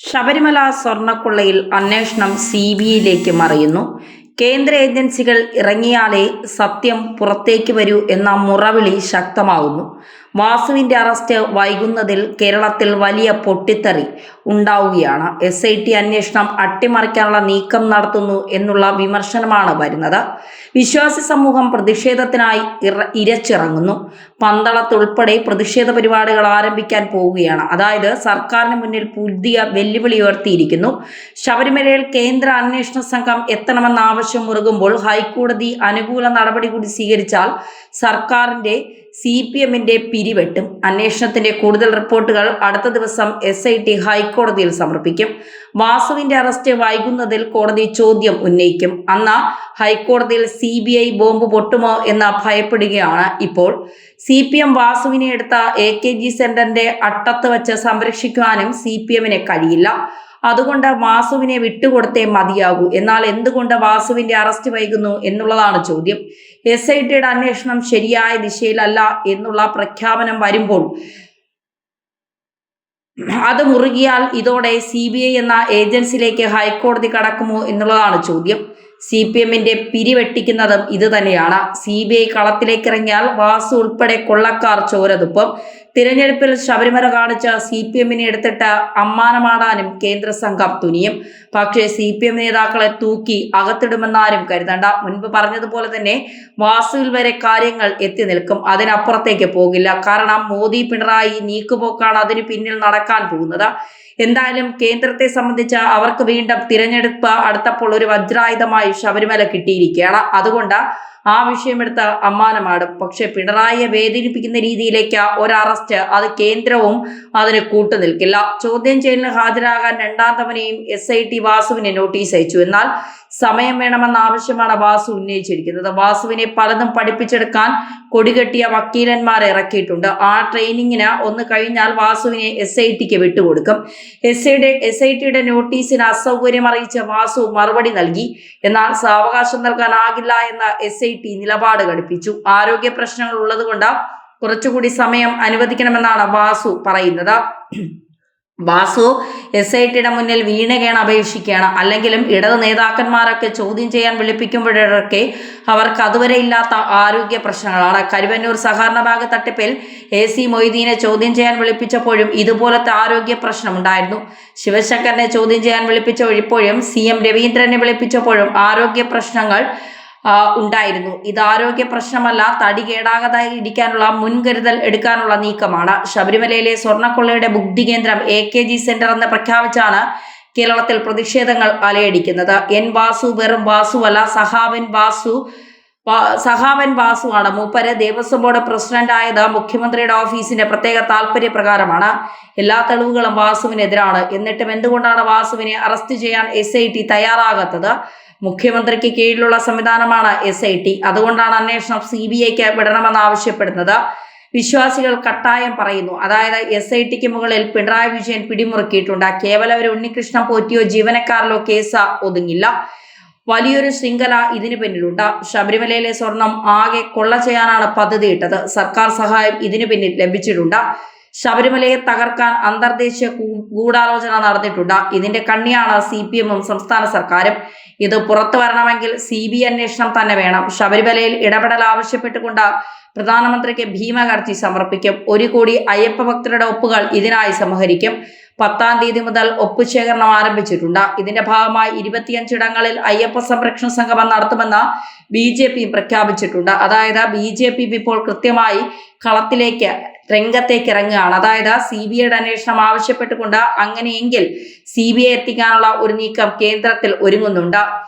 ശബരിമല സ്വർണ്ണക്കൊള്ളയിൽ അന്വേഷണം CBIയിലേക്ക് മറിയുന്നു. കേന്ദ്ര ഏജൻസികൾ ഇറങ്ങിയാലേ സത്യം പുറത്തേക്ക് വരൂ എന്ന മുറവിളി ശക്തമാകുന്നു. വാസുവിന്റെ അറസ്റ്റ് വൈകുന്നതിൽ കേരളത്തിൽ വലിയ പൊട്ടിത്തെറി ഉണ്ടാവുകയാണ്. SIT അന്വേഷണം അട്ടിമറിക്കാനുള്ള നീക്കം നടത്തുന്നു എന്നുള്ള വിമർശനമാണ് വരുന്നത്. വിശ്വാസി സമൂഹം പ്രതിഷേധത്തിനായി ഇരച്ചിറങ്ങുന്നു. പന്തളത്തുൾപ്പെടെ പ്രതിഷേധ പരിപാടികൾ ആരംഭിക്കാൻ പോവുകയാണ്. അതായത് സർക്കാരിന് മുന്നിൽ പുതിയ വെല്ലുവിളി ഉയർത്തിയിരിക്കുന്നു. ശബരിമലയിൽ കേന്ദ്ര അന്വേഷണ സംഘം എത്തണമെന്ന ആവശ്യം മുറുകുമ്പോൾ ഹൈക്കോടതി അനുകൂല നടപടി കൂടി സ്വീകരിച്ചാൽ സർക്കാരിന്റെ CPMന്റെ പിരിവെട്ടും. അന്വേഷണത്തിന്റെ കൂടുതൽ റിപ്പോർട്ടുകൾ അടുത്ത ദിവസം SIT ഹൈക്കോടതിയിൽ സമർപ്പിക്കും. വാസുവിന്റെ അറസ്റ്റ് വൈകുന്നതിൽ കോടതി ചോദ്യം ഉന്നയിക്കും. അന്ന് ഹൈക്കോടതിയിൽ CBI ബോംബ് പൊട്ടുമോ എന്ന് ഭയപ്പെടുകയാണ് ഇപ്പോൾ. CPM വാസുവിനെ എടുത്ത AKG സെന്ററിന്റെ അട്ടത്ത് വെച്ച് സംരക്ഷിക്കുവാനും CPMന് കഴിയില്ല. അതുകൊണ്ട് വാസുവിനെ വിട്ടുകൊടുത്തേ മതിയാകൂ. എന്നാൽ എന്തുകൊണ്ട് വാസുവിന്റെ അറസ്റ്റ് വൈകുന്നു എന്നുള്ളതാണ് ചോദ്യം. SITയുടെ അന്വേഷണം ശരിയായ ദിശയിലല്ല എന്നുള്ള പ്രഖ്യാപനം വരുമ്പോൾ അത് മുറുകിയാൽ ഇതോടെ CBI എന്ന ഏജൻസിയിലേക്ക് ഹൈക്കോടതി കടക്കുമോ എന്നുള്ളതാണ് ചോദ്യം. CPMന്റെ പിരിവെട്ടിക്കുന്നതും ഇത് തന്നെയാണ്. CBI കളത്തിലേക്കിറങ്ങിയാൽ വാസു ഉൾപ്പെടെ കൊള്ളക്കാർ ചോരതുപ്പും. തിരഞ്ഞെടുപ്പിൽ ശബരിമല കാണിച്ച CPMനെ എടുത്തിട്ട് അമ്മാനമാടാനും കേന്ദ്ര സംഘം തുനിയും. പക്ഷേ CPM നേതാക്കളെ തൂക്കി അകത്തിടുമെന്നാരും കരുതണ്ട. മുൻപ് പറഞ്ഞതുപോലെ തന്നെ വാസുവിൽ വരെ കാര്യങ്ങൾ എത്തി നിൽക്കും. അതിനപ്പുറത്തേക്ക് പോകില്ല. കാരണം മോദി പിണറായി നീക്കുപോക്കാണ് അതിന് പിന്നിൽ നടക്കാൻ പോകുന്നത്. എന്തായാലും കേന്ദ്രത്തെ സംബന്ധിച്ച് അവർക്ക് വീണ്ടും തിരഞ്ഞെടുപ്പ് അടുത്തപ്പോൾ ഒരു വജ്രായുധമായി ശബരിമല കിട്ടിയിരിക്കുകയാണ്. അതുകൊണ്ട് ആ വിഷയമെടുത്ത് അമ്മാനമാടും. പക്ഷെ പിണറായിയെ വേദനിപ്പിക്കുന്ന രീതിയിലേക്ക് ഒരു അറസ്റ്റ്, അത് കേന്ദ്രവും അതിന് കൂട്ടുനിൽക്കില്ല. ചോദ്യം ചെയ്യലിന് ഹാജരാകാൻ രണ്ടാം തവണയും SIT വാസുവിന് നോട്ടീസ് അയച്ചു. എന്നാൽ സമയം വേണമെന്ന ആവശ്യമാണ് വാസു ഉന്നയിച്ചിരിക്കുന്നത്. വാസുവിനെ പലതും പഠിപ്പിച്ചെടുക്കാൻ കൊടികെട്ടിയ വക്കീലന്മാരെ ഇറക്കിയിട്ടുണ്ട്. ആ ട്രെയിനിങ്ങിന് ഒന്ന് കഴിഞ്ഞാൽ വാസുവിനെ SITക്ക് വിട്ടുകൊടുക്കും. SITയുടെ നോട്ടീസിന് അസൗകര്യം അറിയിച്ച വാസു മറുപടി നൽകി. എന്നാൽ സാവകാശം നൽകാനാകില്ല എന്ന SIT നിലപാട് ഘടിപ്പിച്ചു. ആരോഗ്യ പ്രശ്നങ്ങൾ ഉള്ളതുകൊണ്ട് കുറച്ചുകൂടി സമയം അനുവദിക്കണമെന്നാണ് വാസു പറയുന്നത്. വാസു SITയുടെ മുന്നിൽ വീണുകയാണ് അപേക്ഷിക്കുകയാണ്. അല്ലെങ്കിലും ഇടത് നേതാക്കന്മാരൊക്കെ ചോദ്യം ചെയ്യാൻ വിളിപ്പിക്കുമ്പോഴൊക്കെ അവർക്ക് അതുവരെ ഇല്ലാത്ത ആരോഗ്യ പ്രശ്നങ്ങളാണ്. കരുവന്നൂർ സഹകരണ ബാങ്ക് തട്ടിപ്പിൽ AC മൊയ്തീനെ ചോദ്യം ചെയ്യാൻ വിളിപ്പിച്ചപ്പോഴും ഇതുപോലത്തെ ആരോഗ്യ പ്രശ്നമുണ്ടായിരുന്നു. ശിവശങ്കറിനെ ചോദ്യം ചെയ്യാൻ വിളിപ്പിച്ചപ്പോഴും CM രവീന്ദ്രനെ വിളിപ്പിച്ചപ്പോഴും ആരോഗ്യ പ്രശ്നങ്ങൾ ഉണ്ടായിരുന്നു. ഇത് ആരോഗ്യ പ്രശ്നമല്ല, തടി കേടാകാതെ ഇരിക്കാനുള്ള മുൻകരുതൽ എടുക്കാനുള്ള നീക്കമാണ്. ശബരിമലയിലെ സ്വർണ്ണക്കൊള്ളയുടെ ബുദ്ധി കേന്ദ്രം AKG സെന്റർ എന്ന് പ്രഖ്യാപിച്ചാണ് കേരളത്തിൽ പ്രതിഷേധങ്ങൾ അലയടിക്കുന്നത്. വാസു വെറും വാസുവല്ല, സഹാവൻ വാസുവാണ്. മൂപ്പര് ദേവസ്വം ബോർഡ് പ്രസിഡന്റ് ആയത് മുഖ്യമന്ത്രിയുടെ ഓഫീസിന്റെ പ്രത്യേക താല്പര്യപ്രകാരമാണ്. എല്ലാ തെളിവുകളും വാസുവിനെതിരാണ്. എന്നിട്ടും എന്തുകൊണ്ടാണ് വാസുവിനെ അറസ്റ്റ് ചെയ്യാൻ SIT തയ്യാറാകാത്തത്? മുഖ്യമന്ത്രിക്ക് കീഴിലുള്ള സംവിധാനമാണ് SIT. അതുകൊണ്ടാണ് അന്വേഷണം CBIക്ക് വിടണമെന്ന് ആവശ്യപ്പെടുന്നത്. വിശ്വാസികൾ കട്ടായം പറയുന്നു. അതായത് SITക്ക് മുകളിൽ പിണറായി വിജയൻ പിടിമുറുക്കിയിട്ടുണ്ട്. കേവലം ഒരു ഉണ്ണികൃഷ്ണൻ പോറ്റിയോ ജീവനക്കാരിലോ കേസ് ഒതുങ്ങില്ല. വലിയൊരു ശൃംഖല ഇതിനു പിന്നിലുണ്ട്. ശബരിമലയിലെ സ്വർണം ആകെ കൊള്ള ചെയ്യാനാണ് പദ്ധതിയിട്ടത്. സർക്കാർ സഹായം ഇതിനു പിന്നിൽ ലഭിച്ചിട്ടുണ്ട്. ശബരിമലയെ തകർക്കാൻ അന്തർദേശീയ ഗൂഢാലോചന നടന്നിട്ടുണ്ട്. ഇതിന്റെ കണ്ണിയാണ് CPMും സംസ്ഥാന സർക്കാരും. ഇത് പുറത്തു വരണമെങ്കിൽ CBI അന്വേഷണം തന്നെ വേണം. ശബരിമലയിൽ ഇടപെടൽ ആവശ്യപ്പെട്ടുകൊണ്ട് പ്രധാനമന്ത്രിക്ക് ഭീമഹർജി സമർപ്പിക്കും. 1 കോടി അയ്യപ്പ ഭക്തരുടെ ഒപ്പുകൾ ഇതിനായി സമാഹരിക്കും. 10-ാം തീയതി മുതൽ ഒപ്പുശേഖരണം ആരംഭിച്ചിട്ടുണ്ട്. ഇതിന്റെ ഭാഗമായി 25 ഇടങ്ങളിൽ അയ്യപ്പ സംരക്ഷണ സംഗമം നടത്തുമെന്ന് BJP പ്രഖ്യാപിച്ചിട്ടുണ്ട്. അതായത് BJP ഇപ്പോൾ കൃത്യമായി കളത്തിലേക്ക് രംഗത്തേക്ക് ഇറങ്ങുകയാണ്. അതായത് CBIയുടെ അന്വേഷണം ആവശ്യപ്പെട്ടുകൊണ്ട് അങ്ങനെയെങ്കിൽ CBI എത്തിക്കാനുള്ള ഒരു നീക്കം കേന്ദ്രത്തിൽ ഒരുങ്ങുന്നുണ്ട്.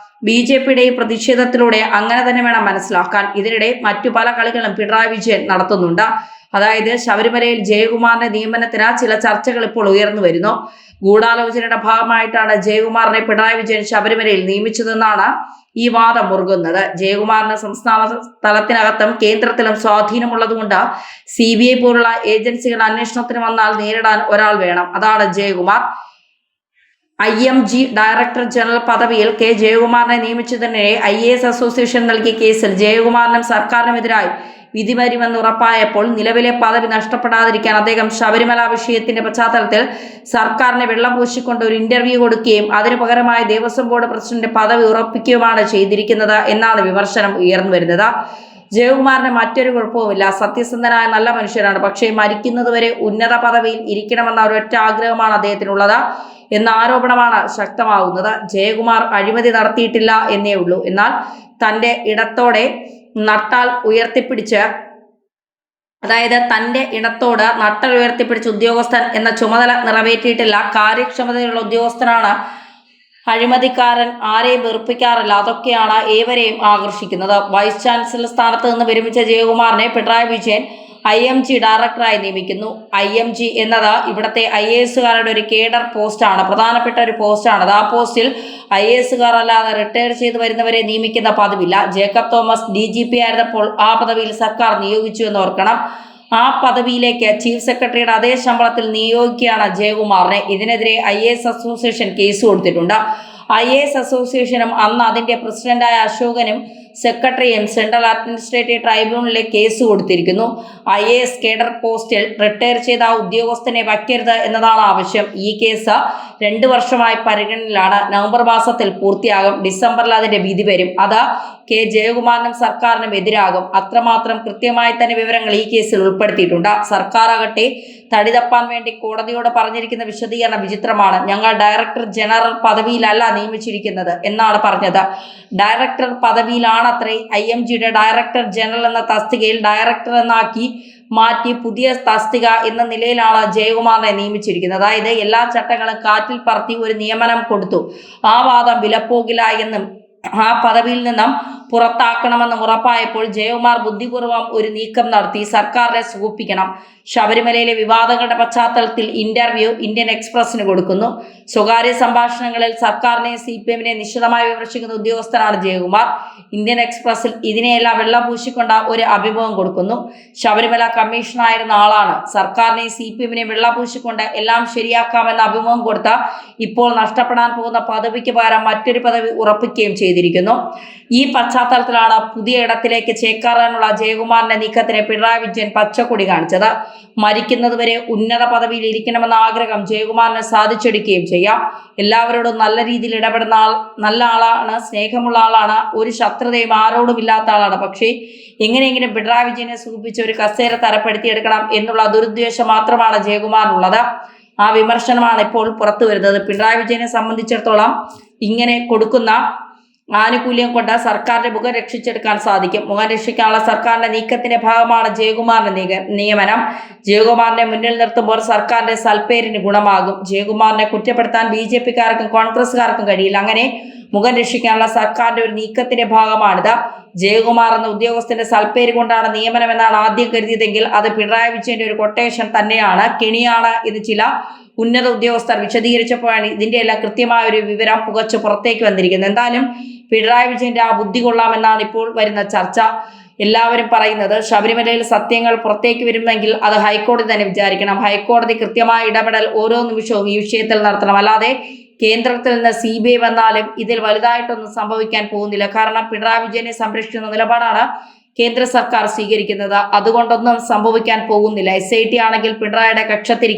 BJPയുടെ ഈ പ്രതിഷേധത്തിലൂടെ അങ്ങനെ തന്നെ വേണം മനസ്സിലാക്കാൻ. ഇതിനിടെ മറ്റു പല കളികളും പിണറായി വിജയൻ നടത്തുന്നുണ്ട്. അതായത് ശബരിമലയിൽ ജയകുമാറിന്റെ നിയമനത്തിന് ചില ചർച്ചകൾ ഇപ്പോൾ ഉയർന്നു വരുന്നു. ഗൂഢാലോചനയുടെ ഭാഗമായിട്ടാണ് ജയകുമാറിനെ പിണറായി വിജയൻ ശബരിമലയിൽ നിയമിച്ചതെന്നാണ് ഈ വാദം മുറുകുന്നത്. ജയകുമാറിന് സംസ്ഥാന തലത്തിനകത്തും കേന്ദ്രത്തിലും സ്വാധീനമുള്ളതുകൊണ്ട് CBI പോലുള്ള ഏജൻസികൾ അന്വേഷണത്തിന് വന്നാൽ നേരിടാൻ ഒരാൾ വേണം. അതാണ് ജയകുമാർ. IMG ഡയറക്ടർ ജനറൽ പദവിയിൽ ജയകുമാറിനെ നിയമിച്ചതിനെ IAS അസോസിയേഷൻ നൽകിയ കേസിൽ ജയകുമാറിനും സർക്കാരിനുമെതിരായി വിധി വരുമെന്ന് ഉറപ്പായപ്പോൾ നിലവിലെ പദവി നഷ്ടപ്പെടാതിരിക്കാൻ അദ്ദേഹം ശബരിമല വിഷയത്തിന്റെ പശ്ചാത്തലത്തിൽ സർക്കാരിനെ വെള്ളം പൂശിക്കൊണ്ട് ഒരു ഇന്റർവ്യൂ കൊടുക്കുകയും അതിനു പകരമായി ദേവസ്വം ബോർഡ് പ്രസിഡന്റ് പദവി ഉറപ്പിക്കുകയുമാണ് ചെയ്തിരിക്കുന്നത് എന്നാണ് വിമർശനം ഉയർന്നു വരുന്നത്. ജയകുമാറിന് മറ്റൊരു കുഴപ്പവുമില്ല, സത്യസന്ധനായ നല്ല മനുഷ്യരാണ്. പക്ഷേ മരിക്കുന്നതുവരെ ഉന്നത പദവിയിൽ ഇരിക്കണമെന്ന ഒരൊറ്റ ആഗ്രഹമാണ് അദ്ദേഹത്തിനുള്ളത് എന്ന ആരോപണമാണ് ശക്തമാകുന്നത്. ജയകുമാർ അഴിമതി നടത്തിയിട്ടില്ല എന്നേ ഉള്ളൂ. എന്നാൽ തന്റെ ഇടത്തോടെ നട്ടാൽ ഉയർത്തിപ്പിടിച്ച് തന്റെ ഇടത്തോട് നട്ടൽ ഉയർത്തിപ്പിടിച്ച ഉദ്യോഗസ്ഥൻ എന്ന ചുമതല നിറവേറ്റിയിട്ടില്ല. കാര്യക്ഷമതയുള്ള ഉദ്യോഗസ്ഥനാണ്. അഴിമതിക്കാരൻ ആരെയും വെറുപ്പിക്കാറില്ല. അതൊക്കെയാണ് ഏവരെയും ആകർഷിക്കുന്നത്. വൈസ് ചാൻസലർ സ്ഥാനത്ത് നിന്ന് വിരമിച്ച ജയകുമാറിനെ പിണറായി വിജയൻ IMG ഡയറക്ടറായി നിയമിക്കുന്നു. IMG എന്നത് ഇവിടുത്തെ IASകാരുടെ ഒരു കേഡർ പോസ്റ്റാണ്, പ്രധാനപ്പെട്ട ഒരു പോസ്റ്റാണത്. ആ പോസ്റ്റിൽ IASകാർ അല്ലാതെ റിട്ടയർ ചെയ്ത് വരുന്നവരെ നിയമിക്കുന്ന പദവില്ല. ജേക്കബ് തോമസ് DGP ആയിരുന്നപ്പോൾ ആ പദവിയിൽ സർക്കാർ നിയോഗിച്ചു എന്ന് ഓർക്കണം. ആ പദവിയിലേക്ക് ചീഫ് സെക്രട്ടറിയുടെ അതേ ശമ്പളത്തിൽ നിയോഗിക്കുകയാണ് ജയകുമാറിനെ. ഇതിനെതിരെ IAS അസോസിയേഷൻ കേസ് കൊടുത്തിട്ടുണ്ട്. IAS അസോസിയേഷനും അന്ന് അതിന്റെ പ്രസിഡന്റായ അശോകനും സെക്രട്ടറിയും സെൻട്രൽ അഡ്മിനിസ്ട്രേറ്റീവ് ട്രൈബ്യൂണലിലെ കേസ് കൊടുത്തിരിക്കുന്നു. IAS കേഡർ പോസ്റ്റിൽ റിട്ടയർ ചെയ്ത ഉദ്യോഗസ്ഥനെ വയ്ക്കരുത് എന്നതാണ് ആവശ്യം. ഈ കേസ് 2 വർഷമായി പരിഗണനയിലാണ്. നവംബർ മാസത്തിൽ പൂർത്തിയാകും. ഡിസംബറിൽ അതിന്റെ വിധി വരും. അത് K. ജയകുമാറിനും സർക്കാരിനും എതിരാകും. അത്രമാത്രം കൃത്യമായി തന്നെ വിവരങ്ങൾ ഈ കേസിൽ ഉൾപ്പെടുത്തിയിട്ടുണ്ട്. സർക്കാർ ആകട്ടെ തടി തപ്പാൻ വേണ്ടി കോടതിയോട് പറഞ്ഞിരിക്കുന്ന വിശദീകരണം വിചിത്രമാണ്. ഞങ്ങൾ ഡയറക്ടർ ജനറൽ പദവിയിലല്ല നിയമിച്ചിരിക്കുന്നത് എന്നാണ് പറഞ്ഞത്. ഡയറക്ടർ പദവിയിലാണത്രേ. IMGയുടെ ഡയറക്ടർ ജനറൽ എന്ന തസ്തികയിൽ ഡയറക്ടർ എന്നാക്കി മാറ്റി പുതിയ തസ്തിക എന്ന നിലയിലാണ് ജയകുമാറിനെ നിയമിച്ചിരിക്കുന്നത്. അതായത് എല്ലാ ചട്ടങ്ങളും കാറ്റിൽ പറത്തി ഒരു നിയമനം കൊടുത്തു. ആ വാദം വിലപ്പോകില്ല എന്നും ആ പദവിയിൽ നിന്നും പുറത്താക്കണമെന്നും ഉറപ്പായപ്പോൾ ജയകുമാർ ബുദ്ധിപൂർവ്വം ഒരു നീക്കം നടത്തി. സർക്കാരിനെ സൂചിപ്പിക്കണം. ശബരിമലയിലെ വിവാദങ്ങളുടെ പശ്ചാത്തലത്തിൽ ഇന്റർവ്യൂ ഇന്ത്യൻ എക്സ്പ്രസിന് കൊടുക്കുന്നു. സ്വകാര്യ സംഭാഷണങ്ങളിൽ സർക്കാരിനെ CPMനെ നിശിതമായി വിമർശിക്കുന്ന ഉദ്യോഗസ്ഥനാണ് ജയകുമാർ. ഇന്ത്യൻ എക്സ്പ്രസിൽ ഇതിനെയെല്ലാം വെള്ളം പൂശിക്കൊണ്ട ഒരു അഭിമുഖം കൊടുക്കുന്നു. ശബരിമല കമ്മീഷണറായിരുന്ന ആളാണ്. സർക്കാരിനെ CPMനെ വെള്ളം പൂശിക്കൊണ്ട് എല്ലാം ശരിയാക്കാമെന്ന അഭിമുഖം കൊടുത്ത ഇപ്പോൾ നഷ്ടപ്പെടാൻ പോകുന്ന പദവിക്ക് പകരം മറ്റൊരു പദവി ഉറപ്പിക്കുകയും ചെയ്തിരിക്കുന്നു. ഈ പശ്ചാത്തലത്തിലാണ് പുതിയ ഇടത്തിലേക്ക് ചേക്കേറാനുള്ള ജയകുമാറിന്റെ നീക്കത്തിന് പിണറായി വിജയൻ പച്ചക്കൊടി കാണിച്ചത്. മരിക്കുന്നതുവരെ ഉന്നത പദവിയിൽ ഇരിക്കണമെന്ന ആഗ്രഹം ജയകുമാറിന് സാധിച്ചെടുക്കുകയും ചെയ്യാം. എല്ലാവരോടും നല്ല രീതിയിൽ ഇടപെടുന്ന നല്ല ആളാണ്, സ്നേഹമുള്ള ആളാണ്, ഒരു ശത്രുതയും ആരോടും ഇല്ലാത്ത ആളാണ്. പക്ഷേ എങ്ങനെയെങ്കിലും പിണറായി വിജയനെ സൂചിപ്പിച്ച് ഒരു കസേര തരപ്പെടുത്തിയെടുക്കണം എന്നുള്ള ദുരുദ്ദേശം മാത്രമാണ് ജയകുമാറിനുള്ളത്. ആ വിമർശനമാണ് ഇപ്പോൾ പുറത്തു വരുന്നത്. പിണറായി വിജയനെ സംബന്ധിച്ചിടത്തോളം ഇങ്ങനെ കൊടുക്കുന്ന ആനുകൂല്യം കൊണ്ട് സർക്കാരിന്റെ മുഖം രക്ഷിച്ചെടുക്കാൻ സാധിക്കും. മുഖം രക്ഷിക്കാനുള്ള സർക്കാരിന്റെ നീക്കത്തിന്റെ ഭാഗമാണ് ജയകുമാറിന്റെ നിയമനം. ജയകുമാറിനെ മുന്നിൽ നിർത്തുമ്പോൾ സർക്കാരിന്റെ സൽപ്പേരിന് ഗുണമാകും. ജയകുമാറിനെ കുറ്റപ്പെടുത്താൻ BJPക്കാർക്കും കോൺഗ്രസ്സുകാർക്കും കഴിയില്ല. അങ്ങനെ മുഖം രക്ഷിക്കാനുള്ള സർക്കാരിന്റെ ഒരു നീക്കത്തിന്റെ ഭാഗമാണിത്. ജയകുമാർ എന്ന ഉദ്യോഗസ്ഥന്റെ സൽപ്പേര് കൊണ്ടാണ് നിയമനമെന്നാണ് ആദ്യം കരുതിയതെങ്കിൽ അത് പിണറായി വിജയന്റെ ഒരു കൊട്ടേഷൻ തന്നെയാണ്, കെണിയാണ് എന്ന് ചില ഉന്നത ഉദ്യോഗസ്ഥർ വിശദീകരിച്ചപ്പോഴാണ് ഇതിന്റെ എല്ലാം കൃത്യമായ ഒരു വിവരം പുകച്ചു പുറത്തേക്ക് വന്നിരിക്കുന്നത്. എന്തായാലും പിണറായി വിജയന്റെ ആ ബുദ്ധി കൊള്ളാമെന്നാണ് ഇപ്പോൾ വരുന്ന ചർച്ച. എല്ലാവരും പറയുന്നത് ശബരിമലയിൽ സത്യങ്ങൾ പുറത്തേക്ക് വരുമെങ്കിൽ അത് ഹൈക്കോടതി തന്നെ വിചാരിക്കണം. ഹൈക്കോടതി കൃത്യമായ ഇടപെടൽ ഓരോ നിമിഷവും ഈ വിഷയത്തിൽ നടത്തണം. അല്ലാതെ കേന്ദ്രത്തിൽ നിന്ന് CBI വന്നാലും ഇതിൽ വലുതായിട്ടൊന്നും സംഭവിക്കാൻ പോകുന്നില്ല. കാരണം പിണറായി വിജയനെ സംരക്ഷിക്കുന്ന നിലപാടാണ് കേന്ദ്ര സർക്കാർ സ്വീകരിക്കുന്നത്. അതുകൊണ്ടൊന്നും സംഭവിക്കാൻ പോകുന്നില്ല. SIT ആണെങ്കിൽ പിണറായിയുടെ കക്ഷത്തിരിക്കും.